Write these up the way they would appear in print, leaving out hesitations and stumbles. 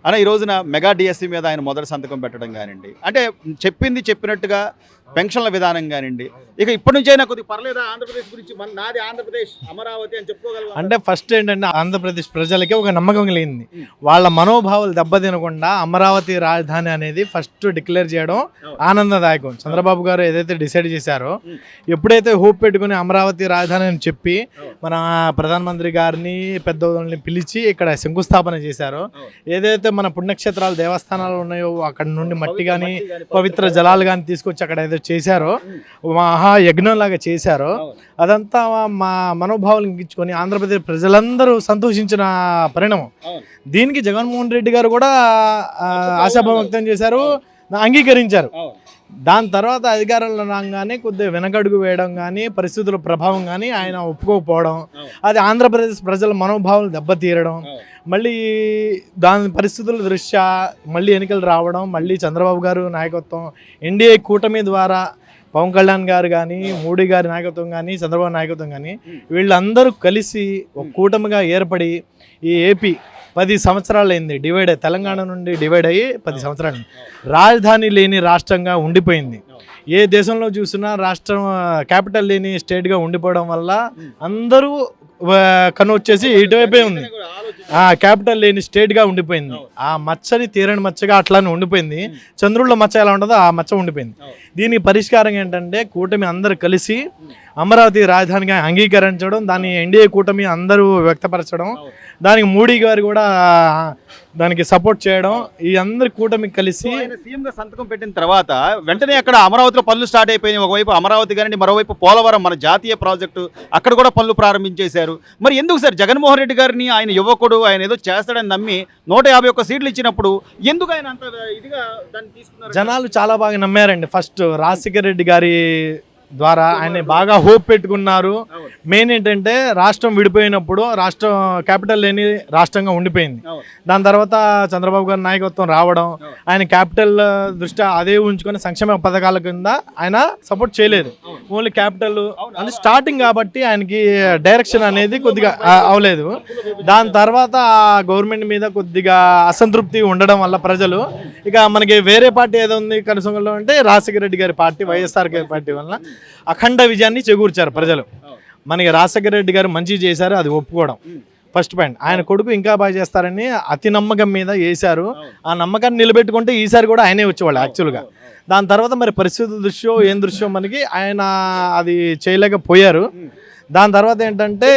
అలా ఈ రోజున మెగా డిఎస్సి మీద ఆయన మొదటి సంతకం పెట్టడం కానివ్వండి, అంటే చెప్పింది చెప్పినట్టుగా పెన్షన్ల విధానం కానివ్వండి, ఇక ఇప్పటి నుంచి అయినా కొద్దిగా పర్లేదా ఆంధ్రప్రదేశ్ గురించి, నాది ఆంధ్రప్రదేశ్ అమరావతి అని చెప్పుకోగలరు. అంటే ఫస్ట్ ఏంటంటే ఆంధ్రప్రదేశ్ ప్రజలకి ఒక నమ్మకం కలిగింది. వాళ్ళ మనోభావాలు దెబ్బతినకుండా అమరావతి రాజధాని అనేది ఫస్ట్ డిక్లేర్ చేయడం ఆనందదాయకం. చంద్రబాబు గారు ఏదైతే డిసైడ్ చేశారో, ఎప్పుడైతే హోప్ పెట్టుకుని అమరావతి రాజధాని అని చెప్పి మన ప్రధానమంత్రి గారిని పెద్దోళ్ళని పిలిచి ఇక్కడ శంకుస్థాపన చేశారో, ఏదైతే మన పుణ్యక్షేత్రాలు దేవస్థానాలు ఉన్నాయో అక్కడ నుండి మట్టి కానీ పవిత్ర జలాలు కానీ తీసుకొచ్చి అక్కడ ఏదో చేశారో, మహాయజ్ఞంలాగా చేశారో, అదంతా మా మనోభావాలు ఇంకించుకొని ఆంధ్రప్రదేశ్ ప్రజలందరూ సంతోషించిన పరిణామం. దీనికి జగన్మోహన్ రెడ్డి గారు కూడా ఆశాభావం వ్యక్తం చేశారు, అంగీకరించారు. దాని తర్వాత అధికారంలో రాగానే కొద్దిగా వెనకడుగు వేయడం కానీ, పరిస్థితుల ప్రభావం కానీ ఆయన ఒప్పుకోకపోవడం, అది ఆంధ్రప్రదేశ్ ప్రజల మనోభావాలు దెబ్బతీయడం, మళ్ళీ దాని పరిస్థితుల దృష్ట్యా మళ్ళీ ఎన్నికలు రావడం, మళ్ళీ చంద్రబాబు గారు నాయకత్వం ఎన్డీఏ కూటమి ద్వారా పవన్ కళ్యాణ్ గారు కానీ, మోడీ గారి నాయకత్వం కానీ, చంద్రబాబు నాయకత్వం కానీ వీళ్ళందరూ కలిసి ఒక కూటమిగా ఏర్పడి ఈ ఏపీ 10 సంవత్సరాలు అయింది డివైడ్ అయ్యి, తెలంగాణ నుండి డివైడ్ అయ్యి 10 సంవత్సరాలు రాజధాని లేని రాష్ట్రంగా ఉండిపోయింది. ఏ దేశంలో చూసినా రాష్ట్రం క్యాపిటల్ లేని స్టేట్గా ఉండిపోవడం వల్ల అందరూ కన్ను వచ్చేసి ఇటువైపే ఉంది. క్యాపిటల్ లేని స్టేట్గా ఉండిపోయింది. ఆ మచ్చని తీరని మచ్చగా అట్లానే ఉండిపోయింది. చంద్రుల్లో మచ్చ ఎలా ఉంటుందో ఆ మచ్చ ఉండిపోయింది. దీనికి పరిష్కారం ఏంటంటే కూటమి అందరు కలిసి అమరావతి రాజధానిగా అంగీకరించడం, దాన్ని ఎన్డీఏ కూటమి అందరూ వ్యక్తపరచడం, దానికి మోడీ గారు కూడా దానికి సపోర్ట్ చేయడం, ఈ అందరి కూటమి కలిసి సీఎంగా సంతకం పెట్టిన తర్వాత వెంటనే అక్కడ అమరావతిలో పనులు స్టార్ట్ అయిపోయినాయి. ఒకవైపు అమరావతి కానీ మరోవైపు పోలవరం మన జాతీయ ప్రాజెక్టు, అక్కడ కూడా పనులు ప్రారంభించేశారు. మరి ఎందుకు సార్ జగన్మోహన్ రెడ్డి గారిని, ఆయన యువకుడు, ఆయన ఏదో చేస్తాడని నమ్మి 151 సీట్లు ఇచ్చినప్పుడు ఎందుకు ఆయన అంత ఇదిగా దాన్ని తీసుకున్నారు? జనాలు చాలా బాగా నమ్మారండి. ఫస్ట్ రాజశేఖర రెడ్డి గారి ద్వారా ఆయన బాగా హోప్ పెట్టుకున్నారు. మెయిన్ ఏంటంటే రాష్ట్రం విడిపోయినప్పుడు రాష్ట్రం క్యాపిటల్ లేని రాష్ట్రంగా ఉండిపోయింది. దాని తర్వాత చంద్రబాబు గారి నాయకత్వం రావడం, ఆయన క్యాపిటల్ దృష్ట్యా అదే ఉంచుకొని సంక్షేమ పథకాల కింద ఆయన సపోర్ట్ చేయలేదు. ఓన్లీ క్యాపిటల్ అంటే స్టార్టింగ్ కాబట్టి ఆయనకి డైరెక్షన్ అనేది కొద్దిగా అవలేదు. దాని తర్వాత గవర్నమెంట్ మీద కొద్దిగా అసంతృప్తి ఉండడం వల్ల ప్రజలు ఇక మనకి వేరే పార్టీ ఏదో ఉంది కనసంగంలో అంటే రాజశేఖర రెడ్డి గారి పార్టీ, వైఎస్ఆర్ గారి పార్టీ వల్ల అఖండ విజయాన్ని చేకూర్చారు ప్రజలు. మనకి రాజశేఖర రెడ్డి గారు మంచి చేశారు, అది ఒప్పుకోవడం ఫస్ట్ పాయింట్. ఆయన కొడుకు ఇంకా బాగా చేస్తారని అతి నమ్మకం మీద వేశారు. ఆ నమ్మకాన్ని నిలబెట్టుకుంటే ఈసారి కూడా ఆయనే వచ్చేవాళ్ళు యాక్చువల్గా. దాని తర్వాత మరి పరిస్థితుల దృశ్యం ఏం దృశ్యం మనకి ఆయన అది చేయలేకపోయారు. దాని తర్వాత ఏంటంటే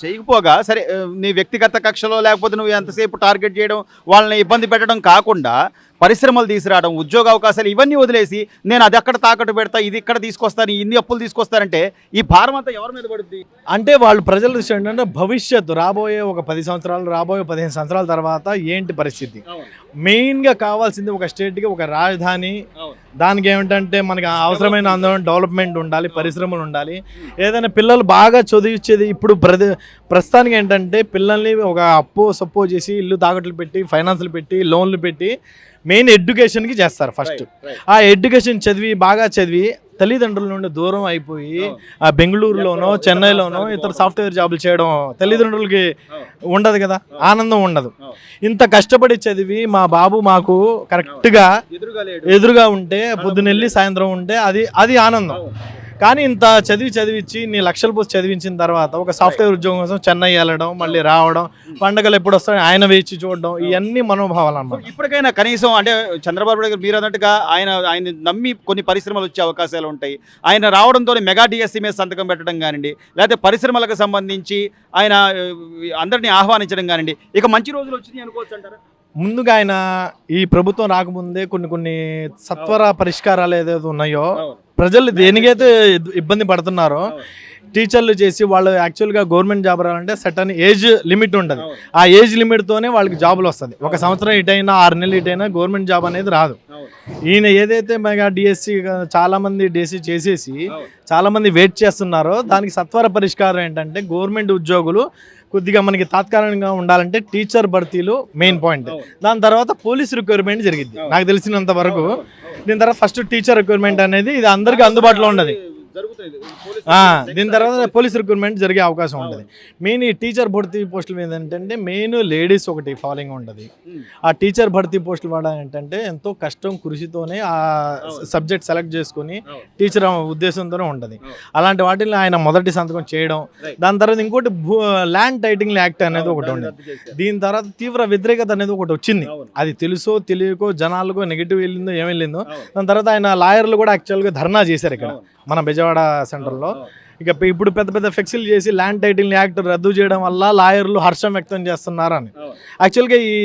చేయకపోగా సరే, నీ వ్యక్తిగత కక్షలో లేకపోతే నువ్వు ఎంతసేపు టార్గెట్ చేయడం, వాళ్ళని ఇబ్బంది పెట్టడం కాకుండా పరిశ్రమలు తీసుకురావడం, ఉద్యోగ అవకాశాలు ఇవన్నీ వదిలేసి నేను అది అక్కడ తాకట్టు పెడతా, ఇది ఇక్కడ తీసుకొస్తాను, ఇన్ని అప్పులు తీసుకొస్తానంటే ఈ భారం అంతా ఎవరి మీద పడుతుంది? అంటే వాళ్ళు ప్రజల దృష్టి ఏంటంటే భవిష్యత్తు రాబోయే ఒక 10 సంవత్సరాలు, రాబోయే 15 సంవత్సరాల తర్వాత ఏంటి పరిస్థితి. మెయిన్గా కావాల్సింది ఒక స్టేట్కి ఒక రాజధాని. దానికి ఏమిటంటే మనకి అవసరమైన అందరం డెవలప్మెంట్ ఉండాలి, పరిశ్రమలు ఉండాలి. ఏదైనా పిల్లలు బాగా చదివించేది ఇప్పుడు ప్రస్తుతానికి ఏంటంటే పిల్లల్ని ఒక అప్పు సప్పో చేసి ఇల్లు తాకట్లు పెట్టి, ఫైనాన్స్లు పెట్టి, లోన్లు పెట్టి మెయిన్ ఎడ్యుకేషన్కి చేస్తారు ఫస్ట్. ఆ ఎడ్యుకేషన్ బాగా చదివి తల్లిదండ్రుల నుండి దూరం అయిపోయి ఆ బెంగళూరులోనో చెన్నైలోనో ఇతర సాఫ్ట్వేర్ జాబులు చేయడం తల్లిదండ్రులకి ఉండదు కదా, ఆనందం ఉండదు. ఇంత కష్టపడి చదివి మా బాబు మాకు కరెక్ట్గా ఎదురుగా ఉంటే, పొద్దునెళ్ళి సాయంత్రం ఉంటే అది ఆనందం. కానీ ఇంత చదివించి నీ లక్షలు పోసి చదివించిన తర్వాత ఒక సాఫ్ట్వేర్ ఉద్యోగం కోసం చెన్నై వెళ్ళడం, మళ్ళీ రావడం, పండుగలు ఎప్పుడు వస్తాయో ఆయన వేచి చూడడం, ఇవన్నీ మనోభావాలు అన్నమాట. ఇప్పటికైనా కనీసం అంటే చంద్రబాబు నాయుడు మీరు అన్నట్టుగా ఆయన నమ్మి కొన్ని పరిశ్రమలు వచ్చే అవకాశాలు ఉంటాయి. ఆయన రావడంతో మెగా డిఎస్సి మీద సంతకం పెట్టడం కానివ్వండి, లేకపోతే పరిశ్రమలకు సంబంధించి ఆయన అందరినీ ఆహ్వానించడం కానివ్వండి, ఇక మంచి రోజులు వచ్చినాయి అనుకోవచ్చు అంటారా? ముందుగా ఆయన ఈ ప్రభుత్వం రాకముందే కొన్ని సత్వర పరిష్కారాలు ఏదైతే ఉన్నాయో, ప్రజలు దేనికైతే ఇబ్బంది పడుతున్నారో టీచర్లు చేసి వాళ్ళు యాక్చువల్గా గవర్నమెంట్ జాబ్ రావాలంటే సర్టన్ ఏజ్ లిమిట్ ఉంటుంది. ఆ ఏజ్ లిమిట్తోనే వాళ్ళకి జాబులు వస్తుంది. 1 సంవత్సరం ఇటైనా 6 నెలలు ఇటైనా గవర్నమెంట్ జాబ్ అనేది రాదు. ఈయన ఏదైతే మెగా డిఎస్సి చాలామంది డిఎస్సి చేసేసి చాలామంది వెయిట్ చేస్తున్నారో దానికి సత్వర పరిష్కారం ఏంటంటే గవర్నమెంట్ ఉద్యోగులు కొద్దిగా మనకి తాత్కాలికంగా ఉండాలంటే టీచర్ భర్తీలు మెయిన్ పాయింట్. దాని తర్వాత పోలీస్ రిక్వైర్మెంట్ జరిగింది నాకు తెలిసినంత వరకు. దీని తర్వాత ఫస్ట్ టీచర్ రిక్వైర్మెంట్ అనేది ఇది అందరికీ అందుబాటులో ఉండదు. దీని తర్వాత పోలీస్ రిక్రూట్మెంట్ జరిగే అవకాశం ఉంటుంది. మెయిన్ ఈ టీచర్ భర్తీ పోస్టులు మీద ఏంటంటే మెయిన్ లేడీస్ ఒకటి ఫాలోయింగ్ ఉంటుంది. ఆ టీచర్ భర్తీ పోస్టులు వాడడం ఏంటంటే ఎంతో కష్టం కృషితోనే ఆ సబ్జెక్ట్ సెలెక్ట్ చేసుకుని టీచర్ ఉద్దేశంతోనే ఉంటుంది. అలాంటి వాటిని ఆయన మొదటి సంతకం చేయడం, దాని తర్వాత ఇంకోటి ల్యాండ్ టైటిలింగ్ యాక్ట్ అనేది ఒకటి ఉండేది. దీని తర్వాత తీవ్ర వ్యతిరేకత అనేది ఒకటి వచ్చింది. అది తెలుసో తెలియకో జనాలకు నెగిటివ్ వెళ్ళిందో ఏం వెళ్ళిందో. దాని తర్వాత ఆయన లాయర్లు కూడా యాక్చువల్గా ధర్నా చేశారు ఇక్కడ మన బెజవాడ సెంటర్లో. ఇక ఇప్పుడు పెద్ద పెద్ద ఫిక్స్లు చేసి ల్యాండ్ టైటిలింగ్ యాక్ట్ రద్దు చేయడం వల్ల లాయర్లు హర్షం వ్యక్తం చేస్తున్నారు అని. యాక్చువల్గా ఈ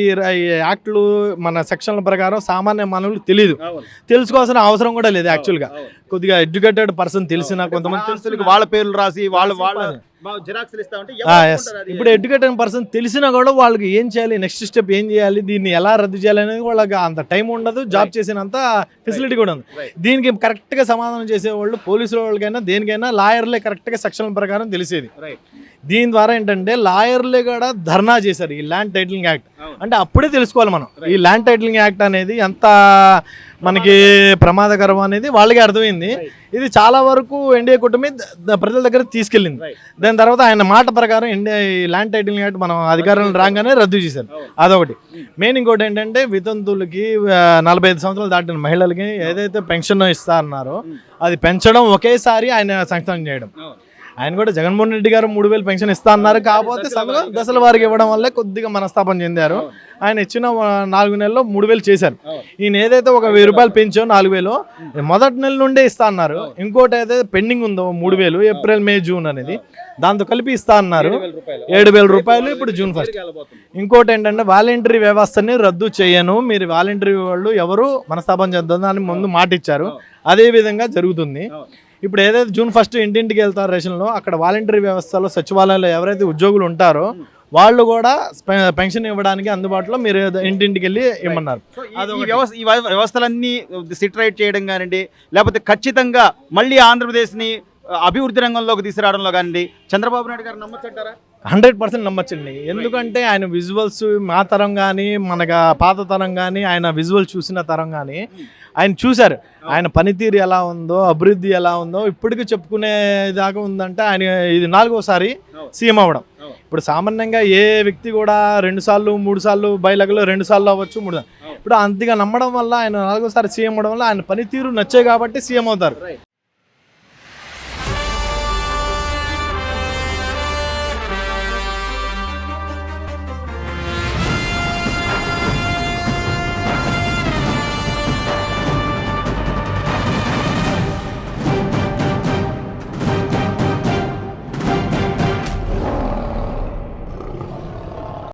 యాక్ట్లు మన సెక్షన్ల ప్రకారం సామాన్య మానవులకు తెలియదు, తెలుసుకోవాల్సిన అవసరం కూడా లేదు. యాక్చువల్గా కొద్దిగా ఎడ్యుకేటెడ్ పర్సన్ తెలిసిన కొంతమంది వాళ్ళ పేర్లు రాసి వాళ్ళ ఇప్పుడు ఎడ్యుకేటెడ్ పర్సన్ తెలిసినా కూడా వాళ్ళకి ఏం చేయాలి, నెక్స్ట్ స్టెప్ ఏం చేయాలి, దీన్ని ఎలా రద్దు చేయాలి అనేది వాళ్ళకి అంత టైం ఉండదు, జాబ్ చేసినంత ఫెసిలిటీ కూడా ఉంది. దీనికి కరెక్ట్గా సమాధానం చేసేవాళ్ళు పోలీసుల వాళ్ళకైనా దేనికైనా లాయర్లే కరెక్ట్గా సెక్షన్ల ప్రకారం తెలిసేది. దీని ద్వారా ఏంటంటే లాయర్లే కూడా ధర్నా చేశారు ఈ ల్యాండ్ టైటిలింగ్ యాక్ట్. అంటే అప్పుడే తెలుసుకోవాలి మనం ఈ ల్యాండ్ టైటిలింగ్ యాక్ట్ అనేది ఎంత మనకి ప్రమాదకరం అనేది వాళ్ళకి అర్థమైంది. ఇది చాలా వరకు ఎన్డీఏ కూటమి ప్రజల దగ్గర తీసుకెళ్ళింది. దాని తర్వాత ఆయన మాట ప్రకారం ఈ ల్యాండ్ టైటిలింగ్ యాక్ట్ మనం అధికారులను రాగానే రద్దు చేశారు. అదొకటి. మెయిన్ ఇంకోటి ఏంటంటే వితంతువులకి 45 సంవత్సరాలు దాటిన మహిళలకి ఏదైతే పెన్షన్ ఇస్తా అన్నారో అది పెంచడం ఒకేసారి ఆయన సంక్షేమం చేయడం. ఆయన కూడా జగన్మోహన్ రెడ్డి గారు 3,000 పెన్షన్ ఇస్తా అన్నారు, కాకపోతే దశల వారికి ఇవ్వడం వల్లే కొద్దిగా మనస్తాపం చెందారు. ఆయన ఇచ్చిన 4 నెలల్లో 3,000 చేశారు. ఈయన ఏదైతే ఒక 1,000 రూపాయలు పెంచో 4,000 మొదటి నెల నుండే ఇస్తా అన్నారు. ఇంకోటి అయితే పెండింగ్ ఉందో 3,000 ఏప్రిల్ మే జూన్ అనేది దాంతో కలిపి ఇస్తా అన్నారు 7,000 రూపాయలు ఇప్పుడు జూన్ 1. ఇంకోటి ఏంటంటే వాలంటరీ వ్యవస్థని రద్దు చేయను, మీరు వాలంటరీ వాళ్ళు ఎవరు మనస్తాపం చేద్దాం అని ముందు మాట ఇచ్చారు. అదే విధంగా జరుగుతుంది. ఇప్పుడు ఏదైతే జూన్ 1 ఇంటింటికి వెళ్తారు రేషన్లో, అక్కడ వాలంటరీ వ్యవస్థలో సచివాలయంలో ఎవరైతే ఉద్యోగులు ఉంటారో వాళ్ళు కూడా పెన్షన్ ఇవ్వడానికి అందుబాటులో మీరు ఇంటింటికి వెళ్ళి ఇవ్వమన్నారు. ఈ వ్యవస్థలన్నీ సిట్ రైట్ చేయడం కానివ్వండి, లేకపోతే ఖచ్చితంగా మళ్ళీ ఆంధ్రప్రదేశ్ని అభివృద్ధి రంగంలోకి తీసుకురావడంలో కానివ్వండి చంద్రబాబు నాయుడు గారు నమ్మచ్చంటారా? 100% నమ్మచ్చండి. ఎందుకంటే ఆయన విజువల్స్ మా తరం కానీ మనకు పాత తరం కానీ ఆయన విజువల్ చూసిన తరం కానీ ఆయన చూశారు. ఆయన పనితీరు ఎలా ఉందో, అభివృద్ధి ఎలా ఉందో ఇప్పటికీ చెప్పుకునే దాకా ఉందంటే ఆయన ఇది 4వసారి సీఎం అవ్వడం. ఇప్పుడు సామాన్యంగా ఏ వ్యక్తి కూడా 2 సార్లు 3 సార్లు బైలగలో 2 సార్లు అవ్వచ్చు 3 సార్లు. ఇప్పుడు అంతగా నమ్మడం వల్ల ఆయన 4వసారి సీఎం అవ్వడం వల్ల ఆయన పనితీరు నచ్చే కాబట్టి సీఎం అవుతారు.